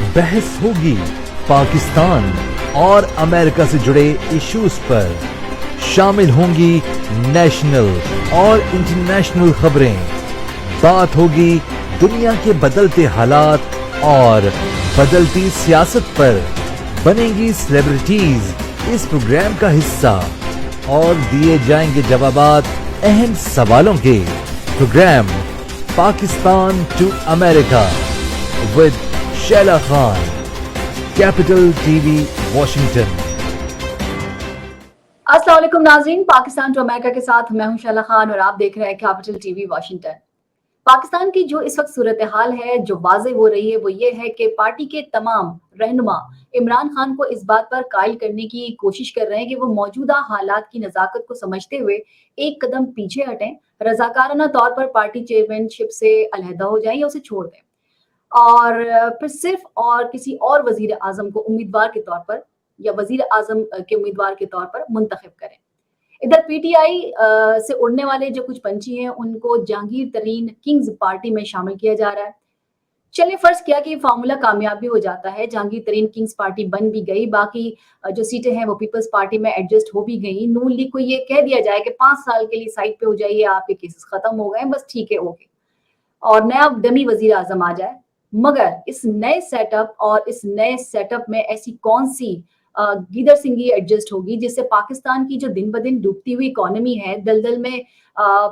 बहस होगी पाकिस्तान और अमेरिका से जुड़े इश्यूज पर। शामिल होंगी नेशनल और इंटरनेशनल खबरें। बात होगी दुनिया के बदलते हालात और बदलती सियासत पर। बनेंगी सेलिब्रिटीज इस प्रोग्राम का हिस्सा और दिए जाएंगे जवाबात अहम सवालों के। Programme Pakistan to America with Shaila Khan, capital TV Washington. अस्सलाम वालेकुम नाज़रीन, पाकिस्तान टू अमेरिका के साथ मैं हूं शैला खान और आप देख रहे हैं कैपिटल टीवी वॉशिंगटन। पाकिस्तान की जो इस वक्त सूरत हाल है, जो वाज़ेह हो रही है, वो ये है कि पार्टी के तमाम रहनुमा इमरान खान को इस बात पर कायल करने की कोशिश कर रहे हैं कि वो मौजूदा हालात की नज़ाकत को समझते हुए एक कदम पीछे हटें, रज़ाकाराना तौर पर पार्टी चेयरमैनशिप से अलहदा हो जाएं या उसे छोड़ दें और फिर सिर्फ और किसी और वजीर आजम को उम्मीदवार के तौर पर या वजीर आजम के उम्मीदवार के तौर पर मुंतखब करें। इधर पीटीआई से उड़ने वाले जो कुछ पंछी हैं उनको जहांगीर तरीन किंग्स पार्टी में शामिल किया जा रहा है। चलिए फर्ज किया कि फार्मूला कामयाब भी हो जाता है, जहांगीर तरीन किंग्स पार्टी बन भी गई, बाकी जो सीटें हैं वो पीपल्स पार्टी में एडजस्ट हो भी गई, नून लीग को ये कह दिया जाए कि 5 साल के लिए साइड पे हो जाइए, आपके केसेस खत्म हो गए, बस ठीक है ओके, और नया डमी वजीर आजम आ जाए। मगर इस नए सेटअप में ऐसी कौन सी गीदड़ सिंगी एडजस्ट होगी जिससे पाकिस्तान की जो दिन ब दिन डूबती हुई इकोनॉमी है, दलदल में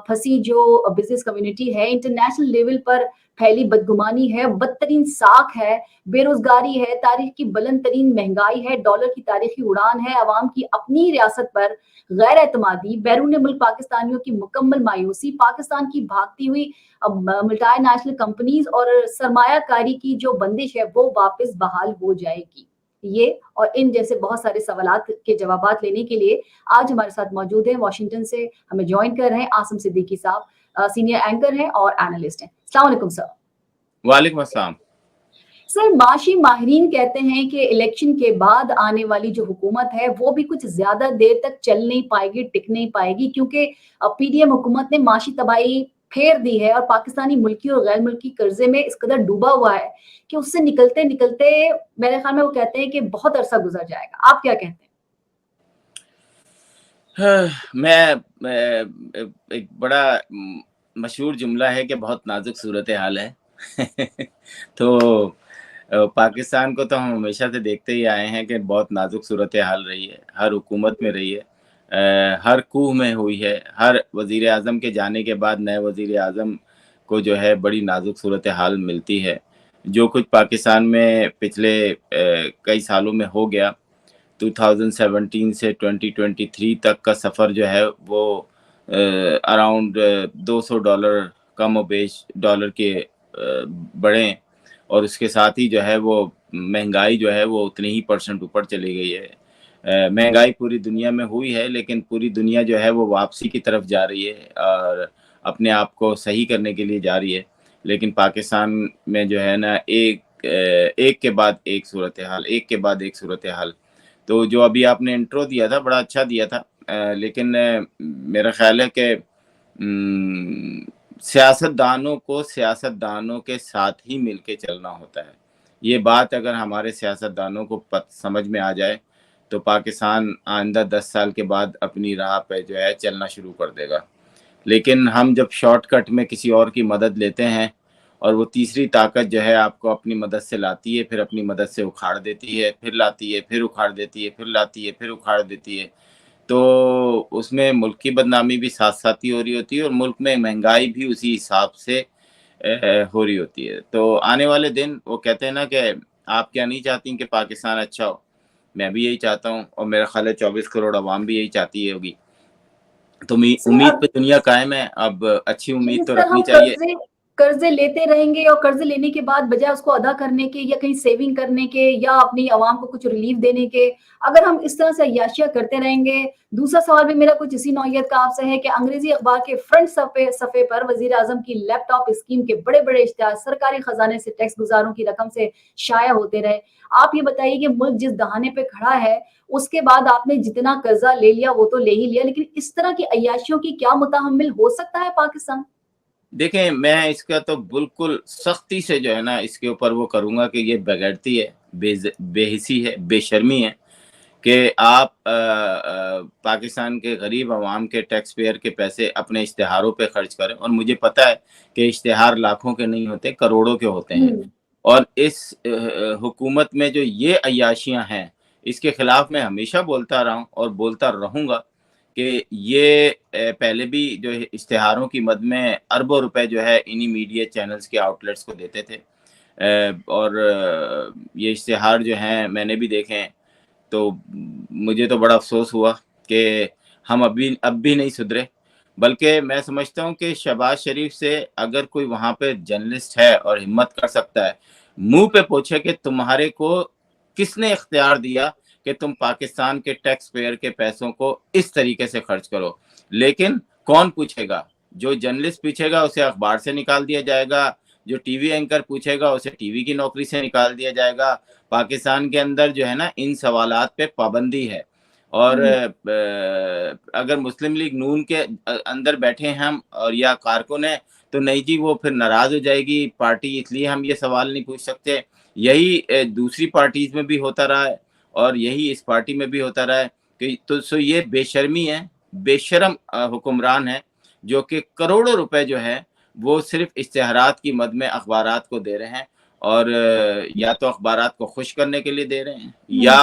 फंसी जो बिजनेस कम्युनिटी है, इंटरनेशनल लेवल पर फैली बदगुमानी है, बदतरीन साख है, बेरोजगारी है, तारीख की बुलंद तरीन महंगाई है, डॉलर की तारीखी उड़ान है, अवाम की अपनी रियासत पर गैर एतमादी, बैरून मुल्क पाकिस्तानियों की मुकम्मल मायूसी, पाकिस्तान की भागती हुई मल्टी नेशनल कंपनीज और सरमायाकारी की जो बंदिश है वो वापस बहाल हो जाएगी। ये और इन जैसे बहुत सारे सवालात के जवाबात लेने के लिए आज हमारे साथ मौजूद हैं, वॉशिंगटन से हमें ज्वाइन कर रहे हैं आसिम सिद्दीकी साहब, सीनियर एंकर हैं और एनालिस्ट हैं। अस्सलाम वालेकुम सर। वालेकुम अस्सलाम। सर, माशी माहिरीन कहते हैं कि इलेक्शन के बाद आने वाली जो हुकूमत है वो भी कुछ ज्यादा देर तक चल नहीं पाएगी, टिक नहीं पाएगी, क्योंकि पीडीएम हुकूमत ने माशी तबाही फेर दी है और पाकिस्तानी मुल्की और गैर मुल्की कर्जे में इस कदर डूबा हुआ है कि उससे निकलते निकलते मेरे ख्याल में वो कहते हैं कि बहुत अरसा गुजर जाएगा। आप क्या कहते हैं? मैं एक बड़ा मशहूर जुमला है कि बहुत नाजुक सूरत हाल है तो पाकिस्तान को तो हम हमेशा से देखते ही आए हैं कि बहुत नाजुक सूरत हाल रही है, हर हुकूमत में रही है, हर कूह में हुई है। हर वज़ीर आज़म के जाने के बाद नए वज़ीर आज़म को जो है बड़ी नाजुक सूरत हाल मिलती है। जो कुछ पाकिस्तान में पिछले कई सालों में हो गया, 2017 से 2023 तक का सफ़र जो है वो अराउंड $200 कम बेश डॉलर के बढ़े, और उसके साथ ही जो है वो महंगाई जो है वो उतनी ही % ऊपर चली गई है। महंगाई पूरी दुनिया में हुई है, लेकिन पूरी दुनिया जो है वो वापसी की तरफ जा रही है और अपने आप को सही करने के लिए जा रही है। लेकिन पाकिस्तान में जो है ना एक के बाद एक सूरत हाल, एक के बाद एक सूरत हाल। तो जो अभी आपने इंट्रो दिया था बड़ा अच्छा दिया था, लेकिन मेरा ख्याल है कि सियासतदानों को सियासतदानों के साथ ही मिलके चलना होता है। ये बात अगर हमारे सियासतदानों को समझ में आ जाए तो पाकिस्तान आइंदा 10 साल के बाद अपनी राह पे जो है चलना शुरू कर देगा। लेकिन हम जब शॉर्टकट में किसी और की मदद लेते हैं और वो तीसरी ताकत जो है आपको अपनी मदद से लाती है, फिर अपनी मदद से उखाड़ देती है, फिर लाती है, फिर उखाड़ देती है, फिर लाती है, फिर उखाड़ देती है, तो उसमें मुल्क की बदनामी भी साथ साथ ही हो रही होती है और मुल्क में महंगाई भी उसी हिसाब से हो रही होती है। तो आने वाले दिन वो कहते हैं ना कि आप क्या नहीं चाहती कि पाकिस्तान अच्छा हो, मैं भी यही चाहता हूँ और मेरा ख्याल है 24 करोड़ आवाम भी यही चाहती होगी। तो उम्मीद पे दुनिया कायम है, अब अच्छी उम्मीद तो रखनी चाहिए। कर्जे लेते रहेंगे और कर्जे लेने के बाद बजाय उसको अदा करने के या कहीं सेविंग करने के या अपनी आवाम को कुछ रिलीफ देने के, अगर हम इस तरह से अय्याशियां करते रहेंगे। दूसरा सवाल भी मेरा कुछ इसी नौयत का आपसे है कि अंग्रेजी अखबार के फ्रंट सफे पर वजीर आजम की लैपटॉप स्कीम के बड़े बड़े इश्तिहार सरकारी खजाने से टैक्स गुजारों की रकम से शाया होते रहे। आप ये बताइए कि मुल्क जिस दहाने पे खड़ा है उसके बाद आपने जितना कर्जा ले लिया वो तो ले ही लिया, लेकिन इस तरह की अय्याशियों की क्या मुतहम्मिल हो सकता है पाकिस्तान? देखें, मैं इसका तो बिल्कुल सख्ती से जो है ना इसके ऊपर वो करूंगा कि ये बेगैरती है, बेहिसी है, बेशर्मी है कि आप पाकिस्तान के गरीब आवाम के टैक्स पेयर के पैसे अपने इश्तिहारों पे खर्च करें। और मुझे पता है कि इश्तिहार लाखों के नहीं होते, करोड़ों के होते हैं। और इस हुकूमत में जो ये अय्याशियां हैं, इसके खिलाफ मैं हमेशा बोलता रहा हूँ और बोलता रहूंगा कि ये पहले भी जो है इश्तिहारों की मद में अरबों रुपए जो है इन्हीं मीडिया चैनल्स के आउटलेट्स को देते थे। और ये इश्तिहार जो हैं मैंने भी देखे हैं, तो मुझे तो बड़ा अफसोस हुआ कि हम अब भी नहीं सुधरे। बल्कि मैं समझता हूँ कि शहबाज शरीफ से अगर कोई वहाँ पे जर्नलिस्ट है और हिम्मत कर सकता है, मुंह पे पूछे कि तुम्हारे को किसने इख्तियार दिया कि तुम पाकिस्तान के टैक्स पेयर के पैसों को इस तरीके से खर्च करो। लेकिन कौन पूछेगा? जो जर्नलिस्ट पूछेगा उसे अखबार से निकाल दिया जाएगा, जो टीवी एंकर पूछेगा उसे टीवी की नौकरी से निकाल दिया जाएगा। पाकिस्तान के अंदर जो है ना इन सवालात पे पाबंदी है। और अगर मुस्लिम लीग नून के अंदर बैठे हैं हम और या कारकुन है, तो नहीं जी वो फिर नाराज हो जाएगी पार्टी, इसलिए हम ये सवाल नहीं पूछ सकते। यही दूसरी पार्टीज में भी होता रहा है और यही इस पार्टी में भी होता रहा है कि तो सो ये बेशर्मी है, बेशरम हुक्मरान है जो कि करोड़ों रुपए जो है वो सिर्फ इश्तिहारात की मद में अखबारात को दे रहे हैं। और या तो अखबारात को खुश करने के लिए दे रहे हैं या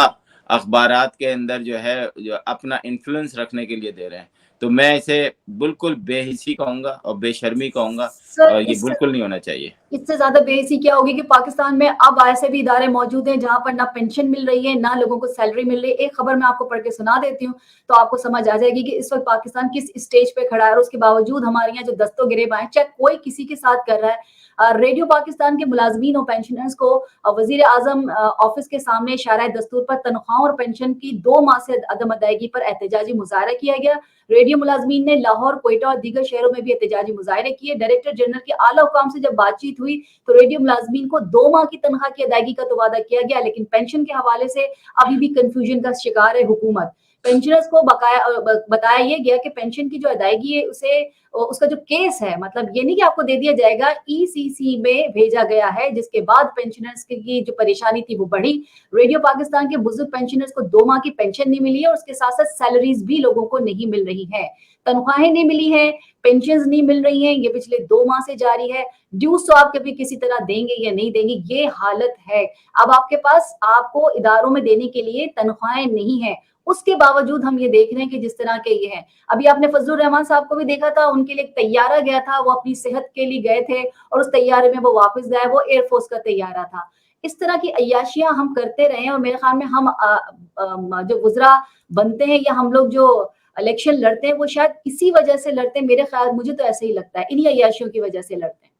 अखबारात के अंदर जो है जो अपना इन्फ्लुएंस रखने के लिए दे रहे हैं। तो मैं इसे बिल्कुल बेहिसी कहूंगा और बेशर्मी कहूंगा और ये बिल्कुल नहीं होना चाहिए। इससे ज्यादा बेहिसी क्या होगी कि पाकिस्तान में अब ऐसे भी इदारे मौजूद हैं जहां पर ना पेंशन मिल रही है, ना लोगों को सैलरी मिल रही है। एक खबर मैं आपको पढ़ के सुना देती हूँ तो आपको समझ आ जाएगी कि इस वक्त पाकिस्तान किस स्टेज पे खड़ा है। और उसके बावजूद हमारे यहाँ जो दस्तों गिरेबां हैं, चाहे कोई किसी के साथ कर रहा है। रेडियो पाकिस्तान के मुलाजमीन और पेंशनर्स को वजीर आजम ऑफिस के सामने इशारा दस्तूर पर तनख्वाहों और पेंशन की 2 माह से अदम अदायगी पर एहतजाजी मुजाहरा किया गया। रेडियो मुलाजमीन ने लाहौर, क्वेटा और दीगर शहरों में भी एहतजाजी मुजाहरे किए। डायरेक्टर जनरल के आला हुकाम से जब बातचीत हुई तो रेडियो मुलाजमीन को 2 माह की तनख्वाह की अदायगी का तो वादा किया गया, लेकिन पेंशन के हवाले से अभी भी कंफ्यूजन का शिकार है हुकूमत। पेंशनर्स को बताया ये गया कि पेंशन की जो अदायगी है उसे उसका जो केस है, मतलब ये नहीं कि आपको दे दिया जाएगा, ईसीसी में भेजा गया है, जिसके बाद पेंशनर्स की जो परेशानी थी वो बढ़ी। रेडियो पाकिस्तान के बुजुर्ग पेंशनर्स को 2 माह की पेंशन नहीं मिली है और उसके साथ साथ सैलरीज भी लोगों को नहीं मिल रही है, तनख्वाहें नहीं मिली है, पेंशन नहीं मिल रही है। ये पिछले 2 माह से जारी है। ड्यूज तो आप कभी किसी तरह देंगे या नहीं देंगे, ये हालत है। अब आपके पास आपको इदारों में देने के लिए तनख्वाहें नहीं है, उसके बावजूद हम ये देख रहे हैं कि जिस तरह के ये हैं। अभी आपने फजलुर रहमान साहब को भी देखा था, उनके लिए एक तैयारा गया था, वो अपनी सेहत के लिए गए थे और उस तैयारे में वो वापस गए, वो एयरफोर्स का तैयारा था। इस तरह की अय्याशियां हम करते रहे और मेरे ख्याल में हम जो गुजरा बनते हैं या हम लोग जो इलेक्शन लड़ते हैं वो शायद इसी वजह से लड़ते हैं। मेरे ख्याल, मुझे तो ऐसे ही लगता है, इन्हीं अय्याशियों की वजह से लड़ते हैं।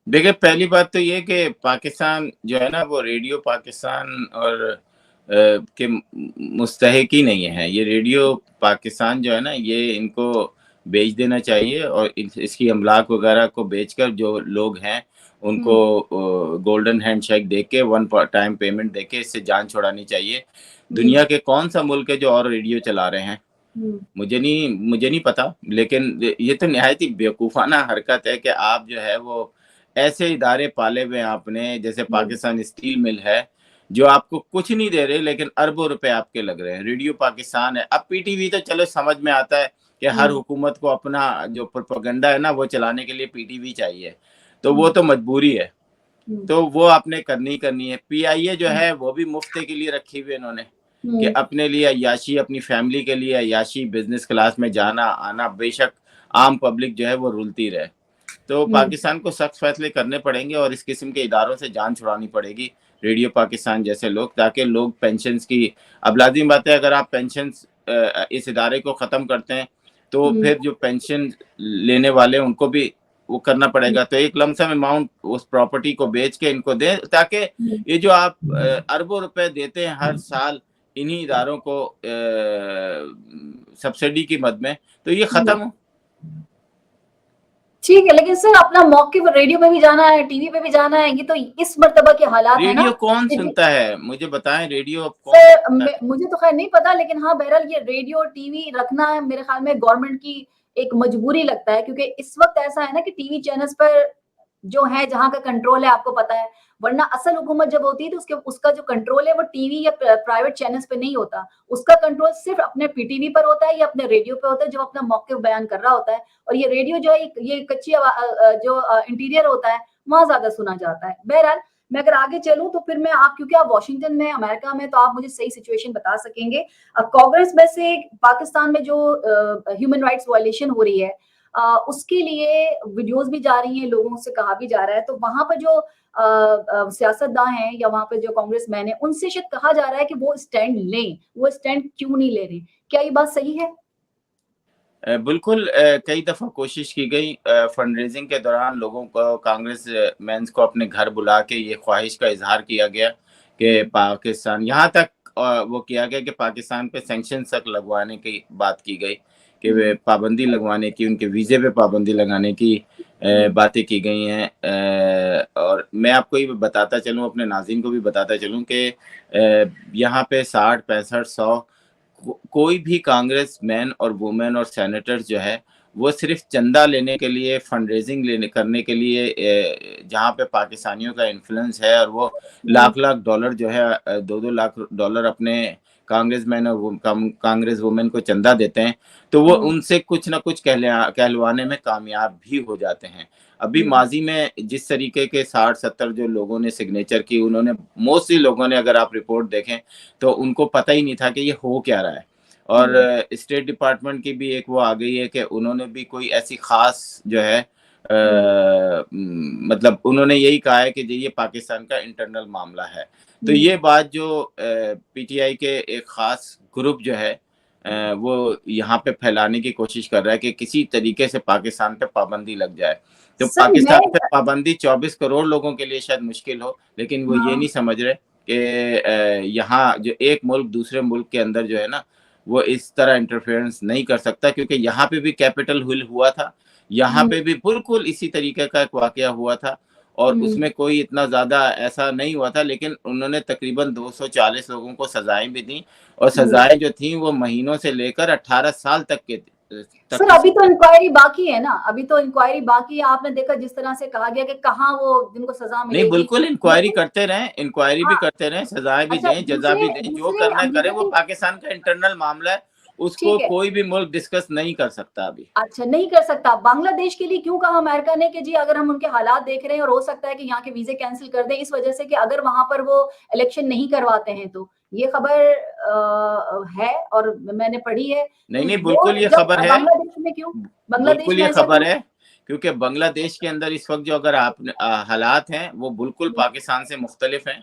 देखिए, पहली बात तो ये कि पाकिस्तान जो है ना वो रेडियो पाकिस्तान और के मुस्तहिक ही नहीं है। ये रेडियो पाकिस्तान जो है ना ये इनको बेच देना चाहिए और इसकी अमलाक वगैरह को बेचकर जो लोग हैं उनको गोल्डन हैंडशेक देके 1 टाइम पेमेंट देके इससे जान छुड़ानी चाहिए। दुनिया के कौन सा मुल्क है जो और रेडियो चला रहे हैं? मुझे नहीं पता, लेकिन ये तो निहायत ही बेवकूफ़ाना हरकत है कि आप जो है वो ऐसे इदारे पाले हुए हैं आपने, जैसे पाकिस्तान स्टील मिल है जो आपको कुछ नहीं दे रहे लेकिन अरबों रुपए आपके लग रहे हैं। रेडियो पाकिस्तान है, अब पीटीवी तो चलो समझ में आता है कि हर हुकूमत को अपना जो प्रोपेगेंडा है ना वो चलाने के लिए पीटीवी चाहिए, तो वो तो मजबूरी है, तो वो आपने करनी है। पीआईए जो है वो भी मुफ्ते के लिए रखी हुई इन्होंने कि अपने लिए अय्याशी, अपनी फैमिली के लिए अय्याशी, बिजनेस क्लास में जाना आना, बेशक आम पब्लिक जो है वो रुलती रहे। तो पाकिस्तान को सख्त फैसले करने पड़ेंगे और इस किस्म के इदारों से जान छुड़ानी पड़ेगी, रेडियो पाकिस्तान जैसे लोग, ताकि लोग पेंशन की, अब लाजिम बात है अगर आप पेंशन इस इदारे को ख़त्म करते हैं तो फिर जो पेंशन लेने वाले उनको भी वो करना पड़ेगा। तो एक लमसम अमाउंट उस प्रॉपर्टी को बेच के इनको दें, ताकि ये जो आप अरबों रुपए देते हैं हर साल इन्हीं इदारों को सब्सिडी की मद में, तो ये खत्म हो। ठीक है, लेकिन सर अपना मौके पर रेडियो पे भी जाना है, टीवी पे भी जाना है, ये तो इस मर्तबा के हालात है ना। रेडियो कौन सुनता है मुझे बताएं? रेडियो सर मुझे तो खैर नहीं पता, लेकिन हाँ बहरहाल ये रेडियो टीवी रखना है मेरे ख्याल में गवर्नमेंट की एक मजबूरी लगता है, क्योंकि इस वक्त ऐसा है ना कि टीवी चैनल्स पर जो है जहाँ का कंट्रोल है आपको पता है, वरना असल हुकूमत जब होती है तो उसके उसका जो कंट्रोल है वो टीवी या प्राइवेट चैनल्स पे नहीं होता। उसका कंट्रोल सिर्फ अपने पीटीवी पर होता है या अपने रेडियो पे होता है, जो अपना मौक़िफ़ बयान कर रहा होता है। और ये रेडियो जो है ये कच्ची जो इंटीरियर होता है, वहाँ ज़्यादा सुना जाता है। बहरहाल, मैं अगर आगे चलूँ तो फिर मैं आप, क्योंकि आप वॉशिंगटन में, अमेरिका में, तो आप मुझे सही सिचुएशन बता सकेंगे। कांग्रेस में से पाकिस्तान में जो ह्यूमन राइट्स वायलेशन हो रही है, उसके लिए वीडियोज़ भी जा रही हैं, लोगों से कहा भी जा रहा है, तो वहाँ पर जो सियासतदान हैं या वहाँ पे जो कांग्रेसमैन हैं, उनसे शायद कहा जा रहा है कि वो स्टैंड लें, वो स्टैंड क्यों नहीं ले रहे? क्या ये बात सही है? बिल्कुल, कई दफ़ा कोशिश की गई फंड रेजिंग के दौरान लोगों को, कांग्रेस मेंस को अपने घर बुला के ये ख्वाहिश का इजहार किया गया कि पाकिस्तान, यहाँ तक वो किया गया कि पाकिस्तान पे सैंक्शन तक लगवाने की बात की गई, कि वे पाबंदी लगवाने की, उनके वीज़े पे पाबंदी लगाने की बातें की गई हैं। और मैं आपको ये बताता चलूँ, अपने नाज़रीन को भी बताता चलूँ कि यहाँ पे 60, 65, 100 कोई भी कांग्रेस मैन और वुमेन और सेनेटर जो है, वो सिर्फ चंदा लेने के लिए, फंड रेजिंग लेने करने के लिए, जहाँ पे पाकिस्तानियों का इन्फ्लुएंस है और वो लाख-लाख डॉलर जो है, 2-2 लाख डॉलर अपने कांग्रेस मैन और कांग्रेस वुमेन को चंदा देते हैं, तो वो उनसे कुछ ना कुछ कहलवाने में कामयाब भी हो जाते हैं। अभी माजी में जिस तरीके के 60-70 जो लोगों ने सिग्नेचर की, उन्होंने, मोस्टली लोगों ने, अगर आप रिपोर्ट देखें तो उनको पता ही नहीं था कि ये हो क्या रहा है। और स्टेट डिपार्टमेंट की भी एक वो आ गई है कि उन्होंने भी कोई ऐसी खास जो है, मतलब उन्होंने यही कहा है कि ये पाकिस्तान का इंटरनल मामला है। तो ये बात जो पीटीआई के एक खास ग्रुप जो है, वो यहाँ पे फैलाने की कोशिश कर रहा है कि किसी तरीके से पाकिस्तान पे पाबंदी लग जाए। तो सर पाकिस्तान मैं पे पाबंदी 24 करोड़ लोगों के लिए शायद मुश्किल हो, लेकिन वो ये नहीं समझ रहे कि यहाँ जो एक मुल्क दूसरे मुल्क के अंदर जो है ना, वो इस तरह इंटरफेरेंस नहीं कर सकता, क्योंकि यहाँ पे भी कैपिटल हिल हुआ था, यहाँ पे भी बिल्कुल इसी तरीके का एक वाकया हुआ था, और उसमें कोई इतना ज़्यादा ऐसा नहीं हुआ था, लेकिन उन्होंने तकरीबन 240 लोगों को सज़ाएँ भी दी, और सज़ाएँ जो थीं वो महीनों से लेकर 18 साल तक सर की अभी तो इंक्वायरी बाकी है ना, अभी तो इंक्वायरी बाकी है। आपने देखा जिस तरह से कहा गया कि कहाँ वो जिनको सजा नहीं, मिलेगी, बिल्कुल इंक्वायरी लेकिन करते रहें, इंक्वायरी भी हाँ, करते रहें, सज़ाएँ भी अच्छा दें, जज़ा दूसरे भी दें, जो दूसरे करना है करें, अमेरिका वो के, पाकिस्तान का इंटरनल मामला है, उसको ठीक है, कोई भी मुल्क डिस्कस नहीं कर सकता अभी। अच्छा नहीं कर सकता। बांग्लादेश के लिए क्यों कहा अमेरिका ने कि जी अगर हम उनके हालात देख रहे हैं और हो सकता है कि यहाँ के वीज़े कैंसल कर दें इस वजह से कि अगर वहाँ पर वो इलेक्शन नहीं करवाते हैं तो। ये खबर है और मैंने पढ़ी है। नहीं, तो नहीं, वो बिल्कुल ये जब खबर है। बांग्लादेश में क्यों? बांग्लादेश बिल्कुल में ये ऐसा खबर क्यों? है, क्योंकि बांग्लादेश के अंदर इस वक्त जो, अगर आप हालात हैं, वो बिल्कुल पाकिस्तान से मुख्तलिफ हैं।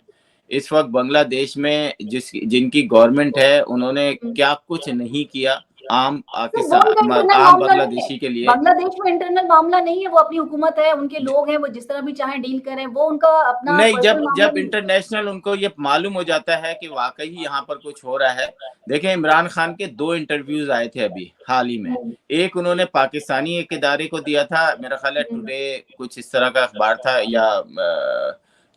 इस वक्त बांग्लादेश में जिनकी गवर्नमेंट है, उन्होंने हुँ। क्या कुछ नहीं किया आम तो वो उनका इंटरनल आम मामला नहीं है। बांग्लादेशी के लिए। बांग्लादेश में इंटरनल मामला नहीं है, वो अपनी हुकूमत है, उनके लोग हैं, वो जिस तरह भी चाहें डील करें, वो उनका अपना नहीं, पर्सनल जब मामला जब नहीं है। इंटरनेशनल उनको ये मालूम हो जाता है कि वाकई यहाँ पर कुछ हो रहा है। देखें, इमरान खान के 2 इंटरव्यूज आए थे अभी हाल ही में। हुँ, एक उन्होंने पाकिस्तानी एक इदारे को दिया था, मेरा ख्याल है हुँ, टुडे कुछ इस तरह का अखबार था या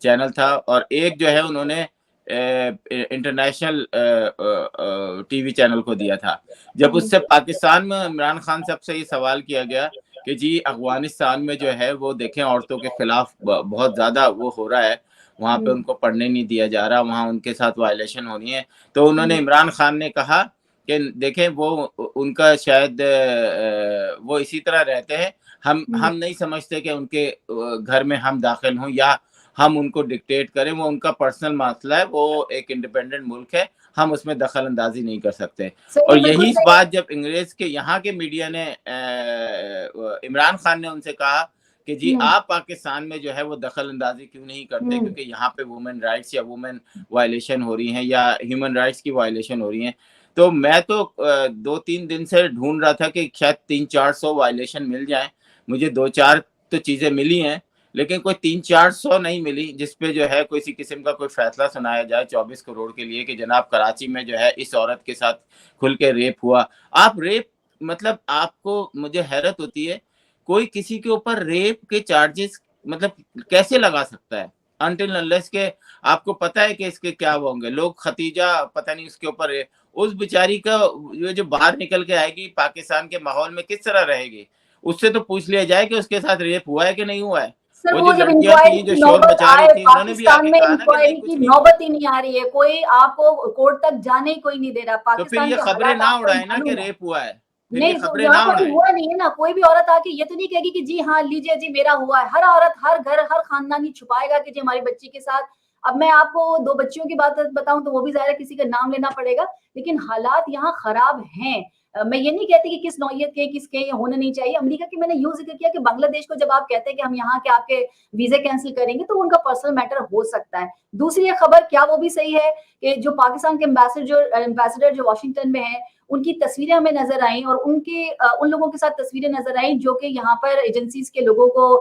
चैनल था, और एक जो है उन्होंने इंटरनेशनल टीवी चैनल को दिया था। जब हुँ, उससे पाकिस्तान में इमरान खान साहब से ये सवाल किया गया कि जी अफगानिस्तान में जो है वो देखें औरतों के खिलाफ बहुत ज़्यादा वो हो रहा है, वहाँ पे हुँ, उनको पढ़ने नहीं दिया जा रहा, वहाँ उनके साथ वायलेशन हो रही है। तो उन्होंने, हुँ, इमरान खान ने कहा कि देखें वो उनका शायद वो इसी तरह रहते हैं, हुँ, हम नहीं समझते कि उनके घर में हम दाखिल हों या हम उनको डिक्टेट करें, वो उनका पर्सनल मसला है, वो एक इंडिपेंडेंट मुल्क है, हम उसमें दखल अंदाजी नहीं कर सकते। और सही, बिल्कुल यही सही। बात जब अंग्रेज के यहाँ के मीडिया ने, इमरान खान ने उनसे कहा कि जी हुँ, आप पाकिस्तान में जो है वो दखल अंदाजी क्यों नहीं करते, हुँ, क्योंकि यहाँ पे वुमेन राइट्स या वुमेन वायलेशन हो रही हैं या ह्यूमन राइट्स की वायलेशन हो रही हैं। तो मैं तो 2-3 दिन से ढूंढ रहा था कि शायद 300-400 वायलेशन मिल जाए, मुझे 2-4 तो चीज़ें मिली हैं, लेकिन कोई 300-400 नहीं मिली जिसपे जो है किसी किस्म का कोई फैसला सुनाया जाए 24 करोड़ के लिए कि जनाब कराची में जो है इस औरत के साथ खुल के रेप हुआ। आप रेप, मतलब आपको, मुझे हैरत होती है, कोई किसी के ऊपर रेप के चार्जेस मतलब कैसे लगा सकता है? अनटिल अनलेस के आपको पता है कि इसके क्या वो होंगे। लोग खतीजा पता नहीं उसके ऊपर उस बेचारी का जो बाहर निकल के आएगी पाकिस्तान के माहौल में किस तरह रहेगी, उससे तो पूछ लिया जाए कि उसके साथ रेप हुआ है कि नहीं हुआ है। सर वो वो जो जब लड़कियां इंक्वायरी थी जो की शोर नौबत मचा रही आए थी उन्होंने भी पाकिस्तान आके में, कहा ना कि नहीं इंक्वायरी कुछ की नहीं हुआ। नौबत ही नहीं आ रही है, कोई आपको कोर्ट तक जाने ही कोई नहीं दे रहा। तो फिर पाकिस्तान ये के खबरें हालात ना आपको उड़ाए ना कि मालूम है। रेप हुआ है, फिर ये नहीं तो खबरें यहाँ ना कोई उड़ाए। हुआ नहीं है ना, कोई भी औरत आके ये तो नहीं कहेगी कि जी हाँ लीजिए जी मेरा हुआ है। हर औरत, हर घर, हर खानदान ही छुपाएगा कि जी हमारी बच्ची के साथ। अब मैं आपको 2 बच्चियों की बात बताऊं तो वो भी ज़ाहिर है किसी का नाम लेना पड़ेगा, लेकिन हालात यहाँ खराब हैं। मैं ये नहीं कहती कि किस नौइयत के, किसके ये होने नहीं चाहिए। अमेरिका की मैंने यूँ ज़िक्र किया कि बांग्लादेश को जब आप कहते हैं कि हम यहाँ के आपके वीज़े कैंसल करेंगे, तो उनका पर्सनल मैटर हो सकता है। दूसरी ये खबर क्या वो भी सही है कि जो पाकिस्तान के एम्बेसडर जो वाशिंगटन में हैं, उनकी तस्वीरें हमें नजर आई और उन लोगों के साथ तस्वीरें नजर आई जो कि यहाँ पर एजेंसीज के लोगों को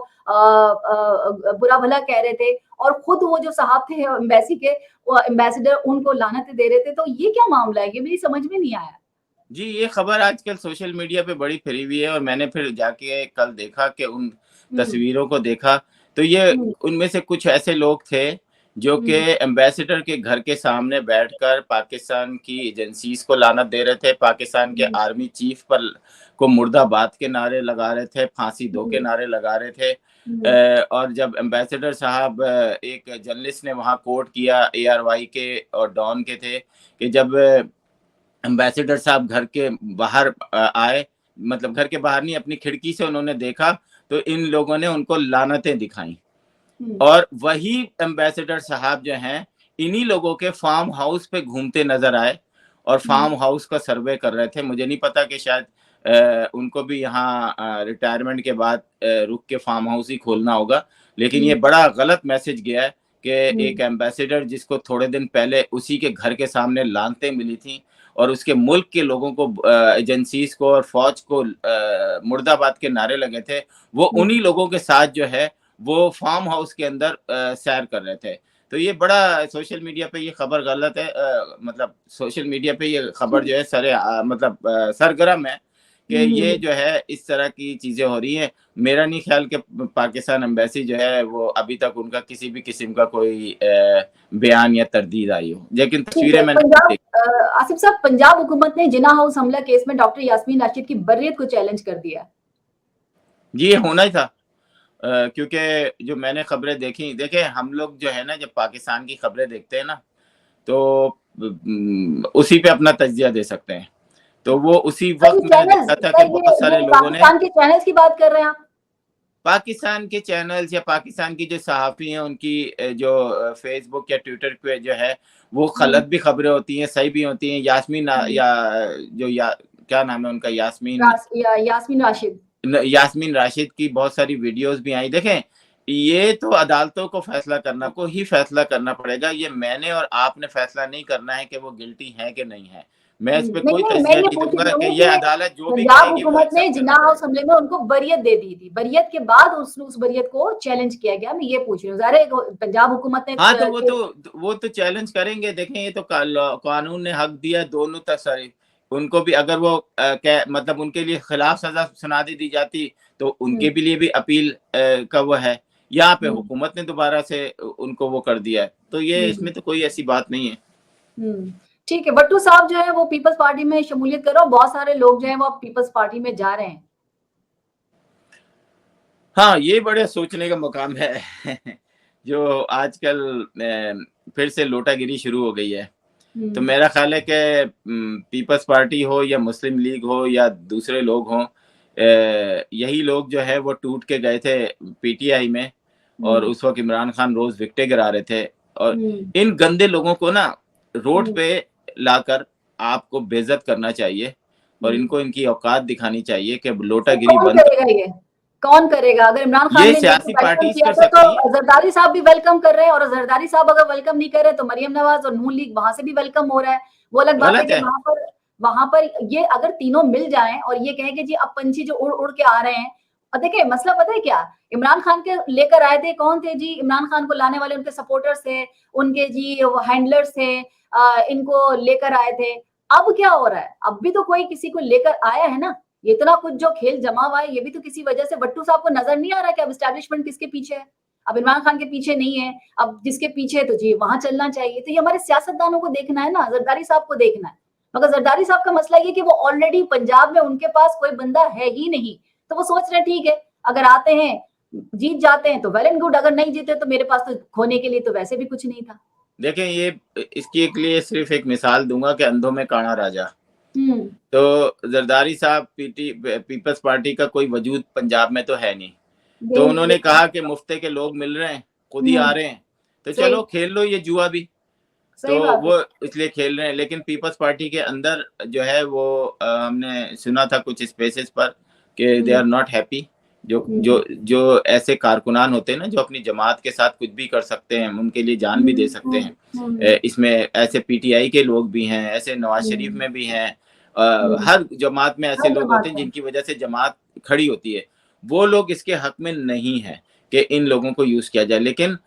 बुरा भला कह रहे थे, और खुद वो जो साहब थे एम्बेसी के, वो एम्बेसडर उनको लानतें दे रहे थे। तो ये क्या मामला है, ये मेरी समझ में नहीं आया। जी, ये खबर आजकल सोशल मीडिया पे बड़ी फैली हुई है और मैंने फिर जाके कल देखा कि उन हम्म। तस्वीरों को देखा, तो ये हम्म। उनमें से कुछ ऐसे लोग थे जो कि हम्म। एम्बेसडर के घर के सामने बैठकर पाकिस्तान की एजेंसीज को लानत दे रहे थे, पाकिस्तान के हम्म। आर्मी चीफ पर को मुर्दाबाद के नारे लगा रहे थे, फांसी दो के हम्म। नारे लगा रहे थे। हम्म। और जब एम्बेसडर साहब, एक जर्नलिस्ट ने वहाँ कोट किया ARY के और डॉन के थे कि जब एम्बेसडर साहब घर के बाहर आए, मतलब घर के बाहर नहीं, अपनी खिड़की से उन्होंने देखा तो इन लोगों ने उनको लानतें दिखाई। हम्म। और वही एम्बेसडर साहब जो हैं इन्हीं लोगों के फार्म हाउस पे घूमते नजर आए और फार्म हाउस का सर्वे कर रहे थे। मुझे नहीं पता कि शायद उनको भी यहाँ रिटायरमेंट के बाद रुक के फार्म हाउस ही खोलना होगा, लेकिन ये हम्म। बड़ा गलत मैसेज गया है कि हम्म। एक एम्बेसडर जिसको थोड़े दिन पहले उसी के घर के सामने लानतें मिली थी और उसके मुल्क के लोगों को, एजेंसीज को और फौज को मुर्दाबाद के नारे लगे थे, वो हम्म। उन्हीं लोगों के साथ जो है वो फार्म हाउस के अंदर सैर कर रहे थे। तो ये बड़ा सोशल मीडिया पे ये खबर गलत है, मतलब सोशल मीडिया पे ये खबर जो है मतलब सरगर्म है कि ये हम्म। जो है इस तरह की चीज़ें हो रही हैं। मेरा नहीं ख्याल कि पाकिस्तान एम्बेसी जो है वो अभी तक उनका किसी भी किस्म का कोई बयान या तरदीद आई हो, लेकिन ठीक तस्वीरें है। मैंने पंजाब, देखी। आसिफ साहब, पंजाब हुकूमत ने जिन्ना हाउस हमला केस में डॉक्टर यास्मीन राशिद की बर्रियत को चैलेंज कर दिया है। जी, ये होना ही था। क्योंकि जो मैंने खबरें देखी, देखिए हम लोग जो है ना जब पाकिस्तान की खबरें देखते हैं ना तो उसी पे अपना तज्जिया दे सकते हैं। तो वो उसी सर ये वक़्त मैंने चैनल्स, देखा था कि सर बहुत सारे ये लोगों ने पाकिस्तान के चैनल्स की बात कर रहे हैं आप? पाकिस्तान के चैनल्स या पाकिस्तान की जो सहाफ़ी हैं उनकी जो फ़ेसबुक या ट्विटर पे जो है वो हम्म। गलत भी खबरें होती हैं, सही भी होती हैं। हम्म। क्या नाम है उनका, यास्मीन राशिद। यास्मीन राशिद की बहुत सारी वीडियोज़ भी आई। देखें, ये तो अदालतों को फैसला करना पड़ेगा। ये मैंने और आपने फैसला नहीं करना है कि वो गिल्टी हैं कि नहीं है। मैं इस पे नहीं कोई नहीं, मैं तज़िया ये नहीं पूछ दूँगा रही कि हूँ ये कि अदालत जो भी पंजाब कहेगी वो हुकूमत ने एक्सेप्ट जिन्ना करना हाउस पड़ेगा। हमले में उनको बरियत दे दी थी, बरियत के बाद उस बरियत को चैलेंज किया गया। मैं ये पूछ रही हूँ, ज़ाहिर है पंजाब हुकूमत ने हाँ, तो वो तो चैलेंज करेंगे। देखें, ये तो कानून ने हक दिया दोनों तरफ। उनको भी अगर वो मतलब उनके लिए खिलाफ सजा सुना दी जाती तो उनके हम्म। भी लिए भी अपील का वो है। यहाँ पे हम्म। हुकूमत ने दोबारा से उनको वो कर दिया है, तो ये हम्म। इसमें तो कोई ऐसी बात नहीं है। हम्म। ठीक है, भट्टू साहब जो है वो पीपल्स पार्टी में शमूलियत कर रहे हो, बहुत सारे लोग जो है वो पीपल्स पार्टी में जा रहे हैं। हाँ, ये बड़े सोचने का मुकाम है जो आजकल फिर से लोटागिरी शुरू हो गई है। तो हम्म। मेरा ख़्याल है कि पीपल्स पार्टी हो या मुस्लिम लीग हो या दूसरे लोग हों, यही लोग जो है वो टूट के गए थे पीटीआई में और हम्म। उस वक़्त इमरान खान रोज़ विकेटें गिरा रहे थे। और हम्म। इन गंदे लोगों को ना रोड हम्म। पे लाकर आपको बेइज़्ज़त करना चाहिए और हम्म। इनको इनकी औकात दिखानी चाहिए कि सर लोटागिरी कौन बंद करेगा ये? कौन करेगा? अगर इमरान खान ये ने लेके सियासी वेलकम पार्टीज़ किया कर था सकती हैं। तो जरदारी साहब भी वेलकम कर रहे हैं, और जरदारी साहब अगर वेलकम नहीं कर रहे तो मरियम नवाज और नून लीग वहां से भी वेलकम हो रहा है। वो अलग बात है गलत कि है। वहां पर ये अगर तीनों मिल जाएं और ये कहें कि जी अब पंछी जो उड़ उड़ के आ रहे हैं। और देखिए मसला पता है क्या, इमरान खान के लेकर आए थे कौन थे जी? इमरान खान को लाने वाले उनके सपोर्टर्स थे, उनके जी हैंडलर्स थे, इनको लेकर आए थे। अब क्या हो रहा है? अब भी तो कोई किसी को लेकर आया है ना। ये इतना कुछ जो खेल जमा हुआ है, ये भी तो किसी वजह से भट्टू साहब को नजर नहीं आ रहा कि अब एस्टैब्लिशमेंट किसके पीछे है। अब इमरान खान के पीछे नहीं है, अब जिसके पीछे है तो जी वहां चलना चाहिए। तो ये हमारे सियासतदानों को देखना है ना, जरदारी साहब को देखना है। मगर जरदारी साहब का मसला ये कि वो ऑलरेडी पंजाब में उनके पास कोई बंदा है ही नहीं, तो वो सोच रहे हैं ठीक है, अगर आते हैं, जीत जाते हैं तो वेल एंड गुड, अगर नहीं जीते तो मेरे पास तो खोने के लिए तो वैसे भी कुछ नहीं था। देखें, ये इसकी एक लिए सिर्फ एक मिसाल दूंगा कि अंधों में काना राजा। तो जरदारी साहब पीपल्स पार्टी का कोई वजूद पंजाब में तो है नहीं, तो उन्होंने कहा कि मुफ्ते के लोग मिल रहे हैं, खुद ही आ रहे हैं, तो चलो खेल लो ये जुआ भी, तो वो इसलिए खेल रहे हैं। लेकिन पीपल्स पार्टी के अंदर जो है वो हमने सुना था कुछ स्पेसेस पर कि दे आर नॉट हैप्पी, जो ऐसे कारकुनान होते हैं ना, जो अपनी जमात के साथ कुछ भी कर सकते हैं, उनके लिए जान भी दे सकते हैं। इसमें ऐसे पीटीआई के लोग भी हैं, ऐसे नवाज शरीफ में भी हैं, हर जमात में ऐसे लोग होते हैं जिनकी वजह से जमात खड़ी होती है। वो लोग इसके हक में नहीं है कि इन लोगों को यूज किया जाए, लेकिन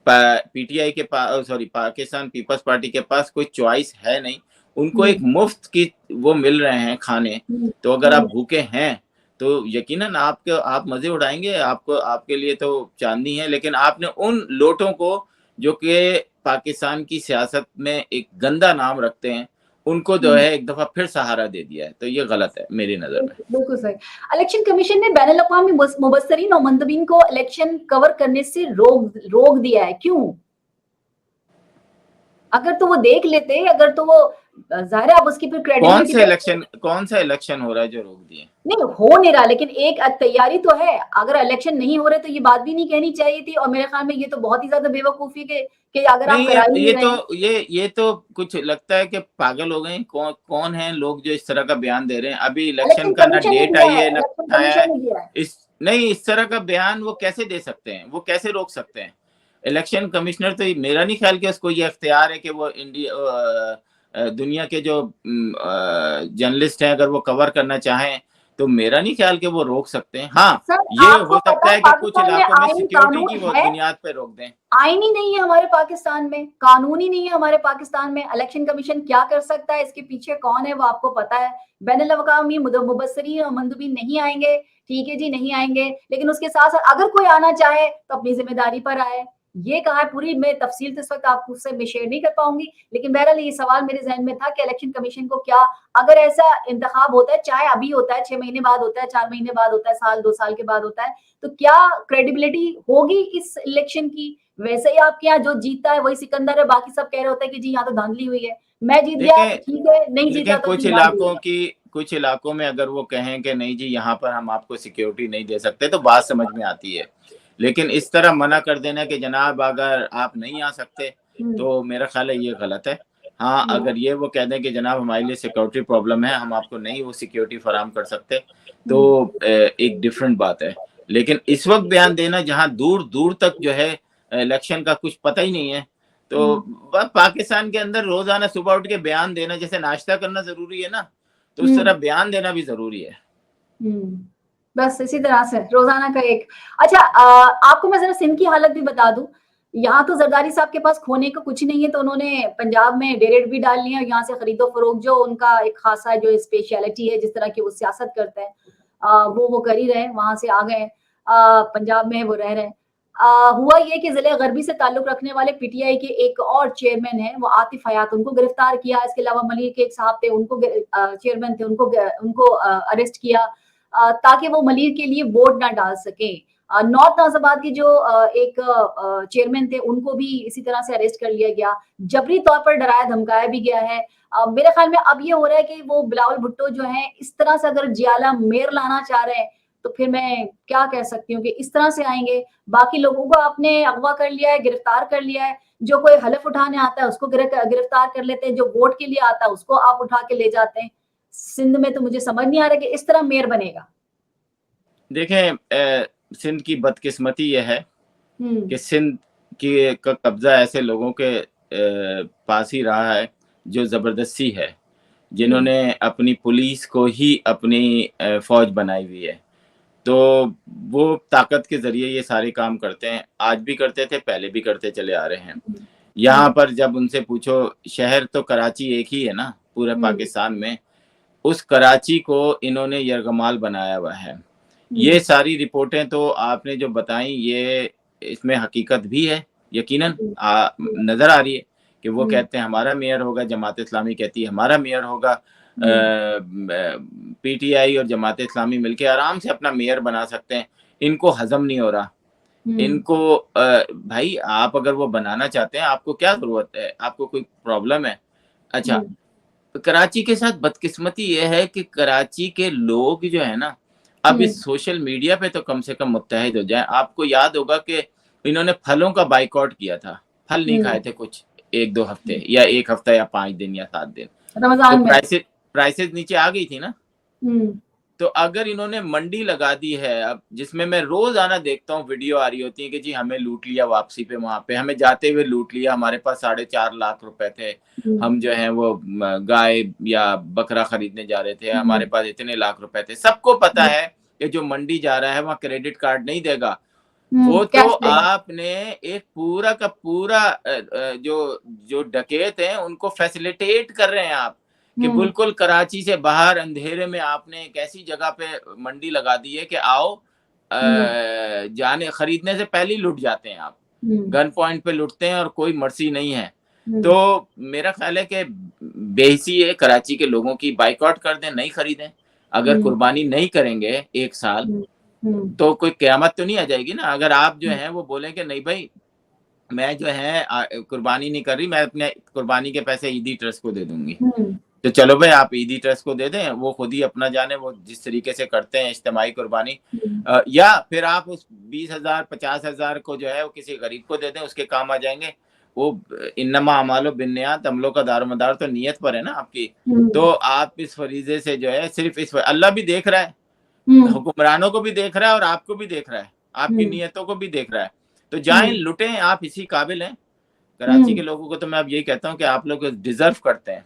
पीटीआई के पास, सॉरी, पाकिस्तान पीपल्स पार्टी के पास कोई चॉइस है नहीं। उनको एक मुफ्त की वो मिल रहे हैं खाने, तो अगर आप भूखे हैं तो यकीनन आप मजे उड़ाएंगे, आपको, आपके लिए तो चांदी है। लेकिन आपने उन लोटों को जो कि पाकिस्तान की सियासत में एक गंदा नाम रखते हैं, उनको जो है एक दफा फिर सहारा दे दिया है, तो ये गलत है मेरी नजर में। बिल्कुल सही। इलेक्शन कमीशन ने बैनुल अक़वामी मुबस्सरीन और मंतबीन को इलेक्शन कवर करने से रोक दिया है, क्यों? अगर तो वो देख लेते, अगर तो वो जाहिर है अब उसकी फिर क्रेडिबिलिटी, कौन सा इलेक्शन हो रहा है जो रोक दिए? नहीं हो नहीं रहा, लेकिन एक तैयारी तो है। अगर इलेक्शन नहीं हो रहे तो ये बात भी नहीं कहनी चाहिए थी, और मेरे ख्याल में ये तो बहुत ही ज्यादा बेवकूफी कि अगर आप करा ही नहीं रहे। ये तो कुछ लगता है कि पागल हो गए। कौन है लोग जो इस तरह का बयान दे रहे हैं? अभी इलेक्शन का ना डेट आई है, ना आया है। इस तरह का बयान वो कैसे दे सकते हैं? वो कैसे रोक सकते हैं? इलेक्शन कमिश्नर तो मेरा नहीं ख्याल कि उसको ये अख्तियार है कि वो दुनिया के जो जर्नलिस्ट हैं अगर वो कवर करना चाहें तो मेरा नहीं ख्याल कि वो रोक सकते हैं। हाँ, ये हो सकता है कि कुछ इलाकों में सिक्योरिटी की वो बुनियाद पे रोक दें। आईन ही नहीं है हमारे पाकिस्तान में, कानून ही नहीं है हमारे पाकिस्तान में। इलेक्शन कमीशन क्या कर सकता है, इसके पीछे कौन है वो आपको पता है। बैनुल अक़वामी मुबस्सरीन और मंदूबीन नहीं आएंगे, ठीक है जी, नहीं आएंगे, लेकिन उसके साथ साथ अगर कोई आना चाहे तो अपनी जिम्मेदारी पर आए। ये कहा है, पूरी मैं तफसील तो इस वक्त आपको से मैं शेयर नहीं कर पाऊंगी, लेकिन बहरहाल ये सवाल मेरे जहन में था कि इलेक्शन कमीशन को क्या, अगर ऐसा इंतखाब होता है, चाहे अभी होता है, 6 महीने बाद होता है, 4 महीने बाद होता है, साल 2 साल के बाद होता है, तो क्या क्रेडिबिलिटी होगी इस इलेक्शन की? वैसे ही आपके यहाँ जो जीतता है वही सिकंदर है, बाकी सब कह रहे होते हैं कि जी यहाँ तो धांधली हुई है, मैं जीत गया ठीक है, नहीं जीता तो कुछ इलाकों में अगर वो कहें कि नहीं जी यहाँ पर हम आपको सिक्योरिटी नहीं दे सकते तो बात समझ में आती है, लेकिन इस तरह मना कर देना कि जनाब अगर आप नहीं आ सकते तो मेरा ख्याल है ये गलत है। हाँ, अगर ये वो कह दें कि जनाब हमारे लिए सिक्योरिटी प्रॉब्लम है, हम आपको नहीं वो सिक्योरिटी फराहम कर सकते, तो एक डिफरेंट बात है। लेकिन इस वक्त बयान देना जहाँ दूर दूर तक जो है इलेक्शन का कुछ पता ही नहीं है, तो पाकिस्तान के अंदर रोजाना सुबह उठ के बयान देना, जैसे नाश्ता करना जरूरी है ना, तो उस तरह बयान देना भी जरूरी है। बस इसी तरह से रोजाना का एक। अच्छा, आपको मैं जरा सिंध की हालत भी बता दूं। यहाँ तो जरदारी साहब के पास खोने को कुछ नहीं है, तो उन्होंने पंजाब में डेरेट भी डाल लिया। यहाँ से खरीदो फरोख्त जो उनका एक खासा जो स्पेशलिटी है, जिस तरह की वो सियासत करते हैं, वो कर ही रहे। वहां से आ गए, पंजाब में वो रह रहे। हुआ ये कि जिले गरबी से ताल्लुक रखने वाले पीटीआई के एक और चेयरमैन हैं, वो आतिफ हयात, उनको गिरफ्तार किया। इसके अलावा मलिर के एक साहब थे, उनको चेयरमैन थे, उनको अरेस्ट किया ताकि वो मलिर के लिए वोट ना डाल सके। नॉर्थ नाजाबाद के जो एक चेयरमैन थे, उनको भी इसी तरह से अरेस्ट कर लिया गया, जबरी तौर पर डराया धमकाया भी गया है। मेरे ख्याल में अब ये हो रहा है कि वो बिलावल भुट्टो जो है, इस तरह से अगर जियाला मेयर लाना चाह रहे हैं तो फिर मैं क्या कह सकती हूँ कि इस तरह से आएंगे। बाकी लोगों को आपने अगवा कर लिया है, गिरफ्तार कर लिया है। जो कोई हलफ उठाने आता है उसको गिरफ्तार कर लेते हैं, जो वोट के लिए आता है उसको आप उठा के ले जाते हैं। सिंध में तो मुझे समझ नहीं आ रहा कि इस तरह मेयर बनेगा। देखें, सिंध की बदकिस्मती यह है कि सिंध की का कब्जा ऐसे लोगों के पास ही रहा है जो जबरदस्ती है, जिन्होंने अपनी पुलिस को ही अपनी फौज बनाई हुई है, तो वो ताकत के जरिए ये सारे काम करते हैं। आज भी करते थे, पहले भी करते चले आ रहे हैं। यहाँ पर जब उनसे पूछो, शहर तो कराची एक ही है ना पूरे पाकिस्तान में, उस कराची को इन्होंने यरगमाल बनाया हुआ है। ये सारी रिपोर्टें तो आपने जो बताई, ये इसमें हकीकत भी है, यकीनन नजर आ रही है कि वो कहते हैं हमारा मेयर होगा, जमात इस्लामी कहती है हमारा मेयर होगा। पीटीआई और जमात इस्लामी मिलके आराम से अपना मेयर बना सकते हैं। इनको हजम नहीं हो रहा। इनको भाई आप अगर वो बनाना चाहते हैं, आपको क्या जरूरत है? आपको कोई प्रॉब्लम है? अच्छा, कराची के साथ बदकिस्मती ये है कि कराची के लोग जो है ना, अब इस सोशल मीडिया पे तो कम से कम मुत्तहिद हो जाए। आपको याद होगा कि इन्होंने फलों का बाइकआउट किया था, फल नहीं खाए थे कुछ 1-2 हफ्ते, या 1 हफ्ता या 5 दिन या 7 दिन, तो प्राइसेस नीचे आ गई थी ना। तो अगर इन्होंने मंडी लगा दी है अब, जिसमें मैं रोजाना देखता हूँ वीडियो आ रही होती है कि जी हमें लूट लिया वापसी पे, वहां पे हमें जाते हुए लूट लिया, हमारे पास 4.5 लाख रुपए थे, हम जो है वो गाय या बकरा खरीदने जा रहे थे, हमारे पास इतने लाख रुपए थे। सबको पता है कि जो मंडी जा रहा है वहाँ क्रेडिट कार्ड नहीं देगा, वो तो आपने एक पूरा का पूरा जो डकैत हैं उनको फैसिलिटेट कर रहे हैं आप, कि बिल्कुल कराची से बाहर अंधेरे में आपने एक ऐसी जगह पे मंडी लगा दी है कि आओ, जाने खरीदने से पहले ही लुट जाते हैं आप, गन पॉइंट पे लुटते हैं और कोई मर्सी नहीं है। तो मेरा ख्याल है कि बेहिसी है कराची के लोगों की, बाइकआउट कर दें, नहीं खरीदें। अगर कुर्बानी नहीं करेंगे 1 साल तो कोई क़यामत तो नहीं आ जाएगी ना। अगर आप जो है वो बोलें कि नहीं भाई मैं जो है कुर्बानी नहीं कर रही, मैं अपने कुर्बानी के पैसे ईदी ट्रस्ट को दे दूंगी, तो चलो भाई आप ईदी ट्रस्ट को दे दें, वो खुद ही अपना जाने, वो जिस तरीके से करते हैं इज्तिमाई कुर्बानी, या फिर आप उस 20,000 50,000 को जो है वो किसी गरीब को दे दें, उसके काम आ जाएंगे। वो इन्नमा अमालो बिन्नियात, अमलों का दारोमदार तो नीयत पर है ना आपकी। तो आप इस फरीजे से जो है सिर्फ इस, अल्लाह भी देख रहा है, हुक्मरानों को भी देख रहा है और आपको भी देख रहा है, आपकी नीयतों को भी देख रहा है। तो जाएं लुटें, आप इसी काबिल हैं। कराची के लोगों को तो मैं अब यही कहता हूँ कि आप लोग डिजर्व करते हैं।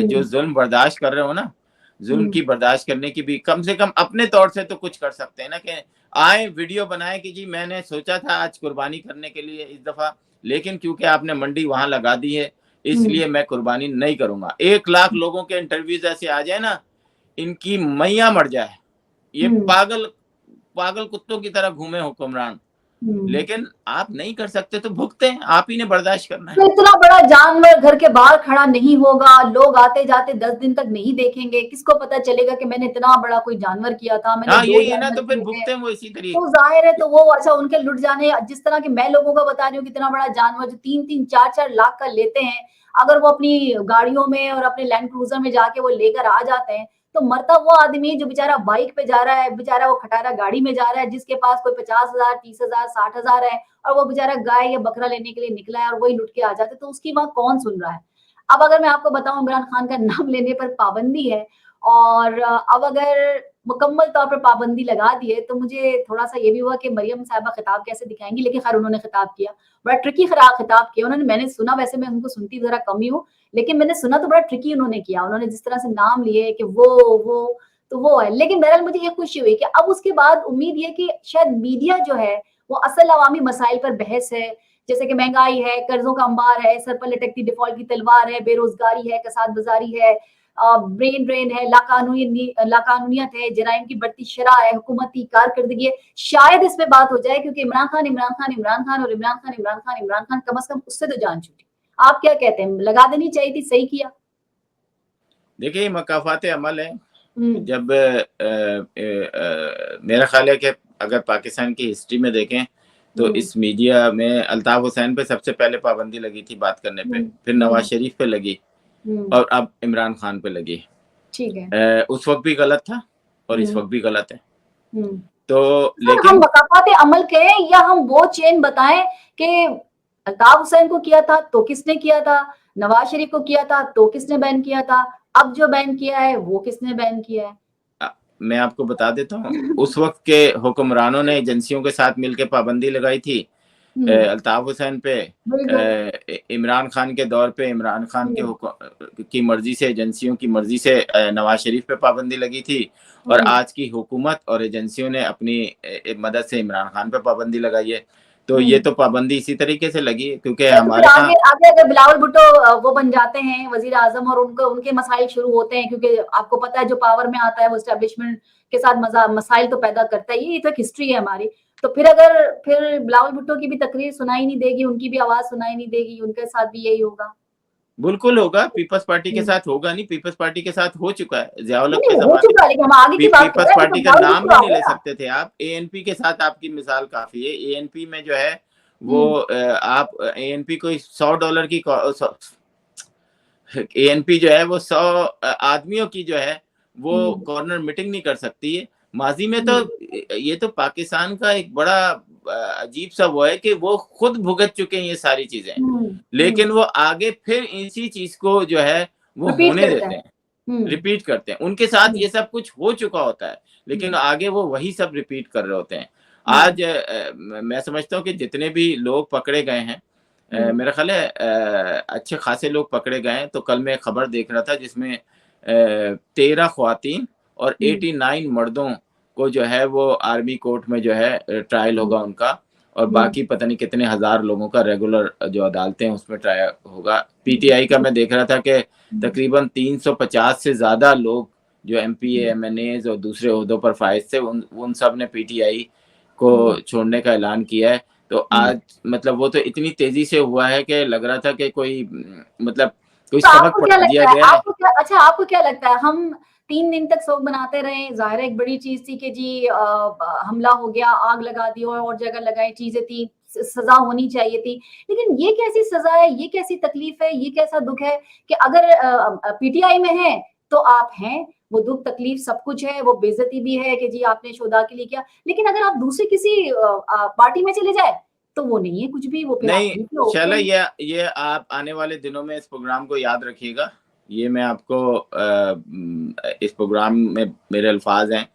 जो जुल्म बर्दाश्त कर रहे हो ना, जुल्म की बर्दाश्त करने की भी कम से कम अपने तौर से तो कुछ कर सकते हैं ना, कि आए वीडियो बनाए कि जी मैंने सोचा था आज कुर्बानी करने के लिए इस दफा, लेकिन क्योंकि आपने मंडी वहां लगा दी है इसलिए मैं कुर्बानी नहीं करूंगा। 1 लाख लोगों के इंटरव्यूज ऐसे आ जाए ना, इनकी मैया मर जाए, ये पागल कुत्तों की तरह घूमे हुक्मरान, लेकिन आप नहीं कर सकते तो भुगते हैं, आप ही ने बर्दाश्त करना है। तो इतना बड़ा जानवर घर के बाहर खड़ा नहीं होगा, लोग आते जाते 10 दिन तक नहीं देखेंगे, किसको पता चलेगा कि मैंने इतना बड़ा कोई जानवर किया था, मैंने हाँ, यही है ना, तो फिर भुगते हैं वो इसी तरीके। तो जाहिर है तो वो अच्छा उनके लुट जाने, जिस तरह के मैं लोगों का बता रही हूँ, कितना बड़ा जानवर जो 3-3 4-4 लाख का लेते हैं, अगर वो अपनी गाड़ियों में और अपने लैंड क्रूजर में जाके वो लेकर आ जाते हैं, तो मरता वो आदमी जो बेचारा बाइक पे जा रहा है, बेचारा वो खटारा गाड़ी में जा रहा है, जिसके पास कोई 50,000 30,000 60,000 है, और वो बेचारा गाय या बकरा लेने के लिए निकला है और वही लुट के आ जाते, तो उसकी वहां कौन सुन रहा है। अब अगर मैं आपको बताऊं, इमरान खान का नाम लेने पर पाबंदी है, और अब अगर मुकम्मल तौर पर पाबंदी लगा दी है, तो मुझे थोड़ा सा ये भी हुआ कि मरियम साहिबा खिताब कैसे दिखाएंगी, लेकिन खैर उन्होंने खिताब किया, बड़ा ट्रिकी खिताब किया उन्होंने। मैंने सुना, वैसे मैं उनको सुनती जरा कम ही हूँ, लेकिन मैंने सुना तो बड़ा ट्रिकी उन्होंने किया। उन्होंने जिस तरह से नाम लिए कि वो तो वो है, लेकिन बहरहाल मुझे ये खुशी हुई कि अब उसके बाद उम्मीद ये कि शायद मीडिया जो है वो असल अवामी मसाइल पर बहस है, जैसे कि महंगाई है, कर्जों का अंबार है, सर पर लटकती डिफॉल्ट की तलवार है, बेरोजगारी है, कसाद बाजारी है, ब्रेन ड्रेन है, लाकानूनियत है, जराइम की बढ़ती शरह है, हुकूमती कारकर्दगी है। शायद इसमें बात हो जाए, क्योंकि इमरान खान और इमरान खान कम से कम उससे तो जान छूटी। आप क्या कहते हैं, लगा देनी चाहिए थी, सही किया? देखिए मकाफात अमल है। जब मेरा ख्याल है कि अगर पाकिस्तान की हिस्ट्री में देखें तो इस मीडिया में अल्ताफ हुसैन पे सबसे पहले पाबंदी लगी थी बात करने पे, फिर नवाज शरीफ पे लगी और अब इमरान खान पे लगी। ठीक है। उस वक्त भी गलत था और इस वक्त भी गलत है। तो लेकिन हम मकाफात अमल कहें या हम वो चेन बताएं कि अल्ताफ हुसैन को किया था तो किसने किया था, नवाज शरीफ को किया था तो किसने बैन किया था, अब जो बैन किया है वो किसने बैन किया है? मैं आपको बता देता हूँ। उस वक्त के हुक्मरानों ने एजेंसियों के साथ मिलकर पाबंदी लगाई थी अल्ताफ हुसैन पे। इमरान खान के दौर पे इमरान खान की मर्जी से, एजेंसियों की मर्जी से नवाज शरीफ पे पाबंदी लगी थी, और आज की हुकूमत और एजेंसियों ने अपनी मदद से इमरान खान पे पाबंदी लगाई है। तो ये तो पाबंदी इसी तरीके से लगी क्योंकि हमारे आगे अगर बिलावल भुट्टो वो बन जाते हैं वजीर आजम और उनके मसाइल शुरू होते हैं, क्योंकि आपको पता है जो पावर में आता है वो एस्टेब्लिशमेंट के साथ मसाइल तो पैदा करता है, ये तो एक हिस्ट्री है हमारी। तो फिर बिलावल भुट्टो की भी तकरीर सुनाई नहीं देगी, उनकी भी आवाज सुनाई नहीं देगी, उनके साथ भी यही होगा। बिल्कुल होगा, पीपल्स पार्टी के साथ होगा नहीं, पीपल्स पार्टी के साथ हो चुका है ज़ियाउल हक नहीं के नहीं, हो ज़माने चुका है, लेकिन हम आगे की बात कर पीपल्स रहे हैं, पार्टी तो का बावजूद नाम भी पूरा नहीं होगा ले ना। सकते थे आप। एएनपी के साथ आपकी मिसाल काफ़ी है। एएनपी में जो है वो हम्म आप एएनपी कोई $100 की एएनपी जो है वो 100 आदमियों की जो है वो हम्म कॉर्नर मीटिंग नहीं कर सकती है। माजी में तो हम्म ये तो पाकिस्तान का एक बड़ा अजीब सा वो है कि वो खुद भुगत चुके हैं ये सारी चीजें, हम्म, लेकिन वो आगे फिर इसी चीज को जो है वो रिपीट होने करते देते हैं। हैं, हम्म रिपीट करते हैं। उनके साथ हम्म ये सब कुछ हो चुका होता है, लेकिन हम्म आगे वो वही सब रिपीट कर रहे होते हैं। हम्म आज मैं समझता हूँ कि जितने भी लोग पकड़े गए हैं, हम्म मेरा ख्याल है अच्छे खासे लोग पकड़े गए हैं। तो कल मैं एक खबर देख रहा था जिसमें 13 ख्वातीन और हम्म 89 मर्दों को जो है वो आर्मी कोर्ट में जो है ट्रायल हम्म होगा उनका, और हम्म बाकी पता नहीं कितने हजार लोगों का रेगुलर जो अदालतें हैं उसमें ट्रायल होगा। हम्म पीटीआई का मैं देख रहा था कि हम्म तकरीबन 350 से ज़्यादा लोग जो एमपीए, हम्म एमएनएज और दूसरे ओहदों पर फाइज थे, उन सब ने पीटीआई को हम्म छोड़ने का ऐलान किया है। तो हम्म। आज मतलब वो तो इतनी तेज़ी से हुआ है कि लग रहा था कि कोई मतलब कोई तो सबक आपको क्या पढ़ा दिया लगता है, गया है। आपको क्या, अच्छा आपको क्या लगता है, हम 3 दिन तक शोक मनाते रहे, ज़ाहिर है एक बड़ी चीज़ थी कि जी हमला हो गया, आग लगा दी और जगह लगाई, चीज़ें थी, सज़ा होनी चाहिए थी। लेकिन ये कैसी सज़ा है, ये कैसी तकलीफ़ है, ये कैसा दुःख है कि अगर पीटीआई में हैं, तो आप हैं, वो दुःख तकलीफ़ सब कुछ है, वो बेइज़्ज़ती भी है कि जी आपने शोधा के लिए किया। लेकिन अगर आप दूसरी किसी पार्टी में चले जाएँ, तो वो नहीं है कुछ भी, वो फिर आप नहीं, वहीं पे होते शैला, हैं। ये आप आने वाले दिनों में इस प्रोग्राम को याद रखिएगा। ये मैं आपको इस प्रोग्राम में मेरे अल्फाज़ हैं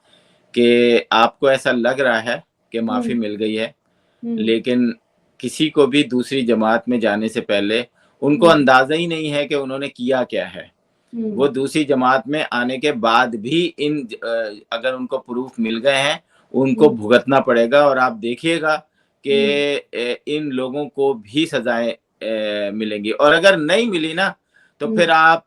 कि आपको ऐसा लग रहा है कि माफ़ी हुँ, मिल गई है, हुँ, लेकिन किसी को भी दूसरी जमात में जाने से पहले उनको हुँ, अंदाज़ा ही नहीं है कि उन्होंने किया क्या है। हुँ, वो दूसरी जमात में आने के बाद भी अगर उनको प्रूफ मिल गए हैं, उनको हुँ, भुगतना पड़ेगा, और आप देखिएगा हुँ, कि इन लोगों को भी सज़ाएँ मिलेंगी, और अगर नहीं मिली ना, तो हुँ। फिर आप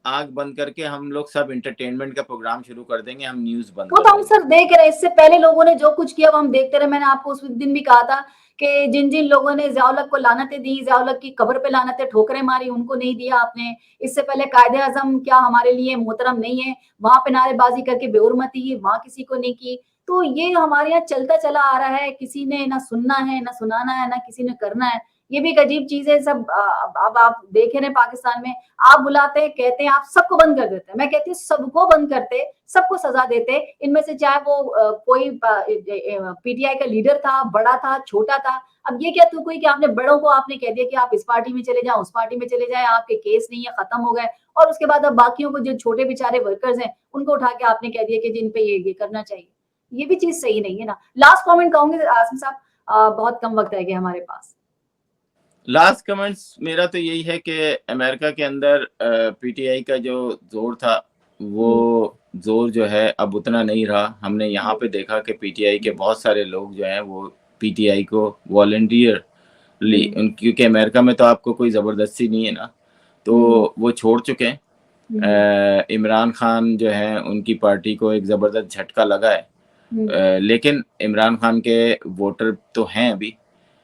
आँख बंद करके हम लोग सब एंटरटेनमेंट का प्रोग्राम शुरू कर देंगे, हम न्यूज़ बंद वो कर तो हम देंगे। सर देख रहे हैं, इससे पहले लोगों ने जो कुछ किया वो हम देखते रहे। मैंने आपको उस दिन भी कहा था कि जिन-जिन लोगों ने ज़िया उल हक को लानतें दी, ज़िया उल हक की कब्र पे लानतें, ठोकरें मारी, उनको नहीं दिया आपने। इससे पहले कायदे-आज़म क्या हमारे लिए मोहतरम नहीं है, वहाँ पे नारेबाज़ी करके बेहुरमती, वहाँ किसी को नहीं की। तो ये हमारे यहाँ चलता चला आ रहा है, किसी ने ना सुनना है, ना सुनाना है, ना किसी ने करना है। ये भी एक अजीब चीज़ है। सब अब आप देख रहे हैं पाकिस्तान में, आप बुलाते हैं, कहते हैं, आप सबको बंद कर देते हैं। मैं कहती हूँ सबको बंद करते, सबको सज़ा देते। इनमें से चाहे वो कोई पीटीआई का लीडर था, बड़ा था, छोटा था। अब ये क्या कोई कि आपने बड़ों को आपने कह दिया कि आप इस पार्टी में चले जाओ, उस पार्टी में चले जाएँ, आपके केस नहीं है, खत्म हो गए, और उसके बाद अब बाकियों को जो छोटे बेचारे वर्कर्स हैं, उनको उठा के आपने कह दिया कि जिन पे ये करना चाहिए। ये भी चीज़ सही नहीं है ना। लास्ट कमेंट कहूँगी आसिम साहब, बहुत कम वक़्त रह गया हमारे पास। लास्ट कमेंट्स मेरा तो यही है कि अमेरिका के अंदर पीटीआई का जो ज़ोर था, वो हुँ, ज़ोर जो है अब उतना नहीं रहा। हमने यहाँ हुँ, पे देखा कि पीटीआई के हुँ, बहुत सारे लोग जो हैं वो पीटीआई को वॉलंटियरली, हुँ, क्योंकि अमेरिका में तो आपको कोई ज़बरदस्ती नहीं है ना, हुँ, तो वो छोड़ चुके हैं। हुँ, इमरान खान जो है उनकी पार्टी को एक ज़बरदस्त झटका लगा है। हुँ, लेकिन इमरान खान के वोटर तो हैं अभी।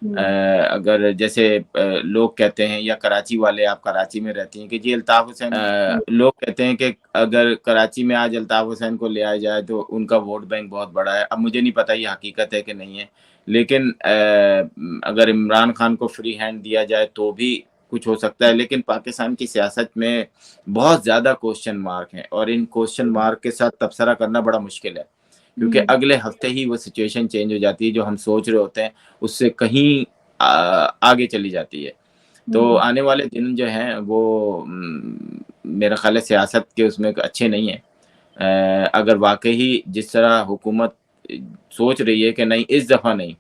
हुँ, अगर जैसे लोग कहते हैं, या कराची वाले, आप कराची में रहती हैं, कि जी अल्ताफ हुसैन, हुँ, लोग कहते हैं कि अगर कराची में आज अल्ताफ हुसैन को ले आया जाए तो उनका वोट बैंक बहुत बड़ा है। अब मुझे नहीं पता ये हकीकत है कि नहीं है, लेकिन अगर इमरान खान को फ्री हैंड दिया जाए तो भी कुछ हो सकता है। लेकिन पाकिस्तान की सियासत में बहुत ज़्यादा क्वेश्चन मार्क हैं, और इन क्वेश्चन हुँ, मार्क के साथ तबसरा करना बड़ा मुश्किल है, क्योंकि हुँ, अगले हफ्ते ही वो सिचुएशन चेंज हो जाती है। जो हम सोच रहे होते हैं उससे कहीं आगे चली जाती है। तो हुँ, आने वाले दिन जो हैं वो मेरा ख़्याल है सियासत के उसमें अच्छे नहीं हैं। अगर वाक़ई जिस तरह हुकूमत सोच रही है कि नहीं, इस दफ़ा नहीं,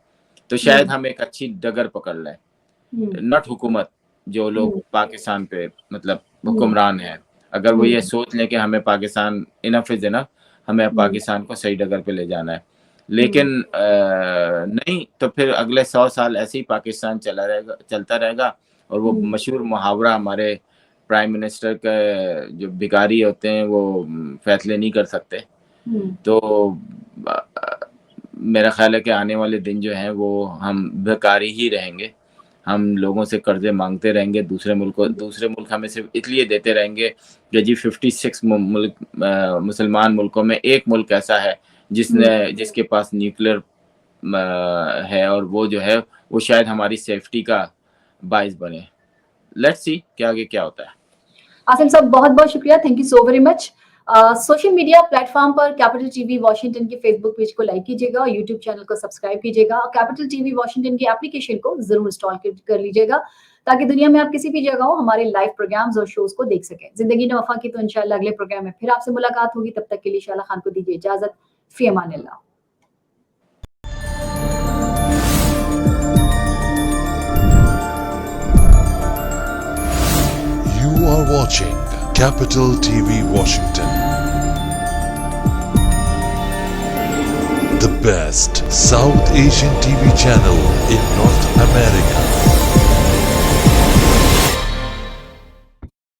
तो हुँ, शायद हम एक अच्छी डगर पकड़ लें। हुँ, नॉट हुकूमत, जो लोग हुँ, पाकिस्तान पे मतलब हुँ, हुक्मरान हैं, अगर वो हुँ, ये सोच लें कि हमें पाकिस्तान इनफ इज़ इनफ, हमें हुँ, पाकिस्तान को सही डगर पे ले जाना है। हुँ, लेकिन नहीं, तो फिर अगले 100 साल ऐसे ही पाकिस्तान चलता रहेगा, और वो हुँ, मशहूर मुहावरा हमारे प्राइम मिनिस्टर के जो भिखारी होते हैं वो फैसले नहीं कर सकते। हुँ, तो मेरा ख़्याल है कि आने वाले दिन जो हैं वो हम भिखारी ही रहेंगे। हम लोगों से कर्जे मांगते रहेंगे, दूसरे मुल्क हमें सिर्फ इसलिए देते रहेंगे कि जी 56 मुल्क मुसलमान मुल्कों में एक मुल्क ऐसा है जिसके पास न्यूक्लियर है, और वो जो है वो शायद हमारी सेफ्टी का बाइस बने। लेट्स सी कि आगे क्या होता है। आसिम साहब बहुत बहुत शुक्रिया, thank you so very much. Social media platform पर कैपिटल टीवी वॉशिंगटन के फेसबुक पेज को लाइक कीजिएगा और यूट्यूब चैनल को सब्सक्राइब कीजिएगा और कैपिटल टीवी वॉशिंगटन की एप्लीकेशन को जरूर इंस्टॉल कर लीजिएगा ताकि दुनिया में आप किसी भी जगह हो हमारे लाइव प्रोग्राम्स और शोज को देख सकें। जिंदगी ने वफा की तो इंशाल्लाह अगले प्रोग्राम में फिर आपसे मुलाकात होगी। तब तक के लिए शाला खान को दीजिए इजाजत। फी अमानिल्लाह। You are watching Capital TV Washington, the best South Asian TV channel in North America.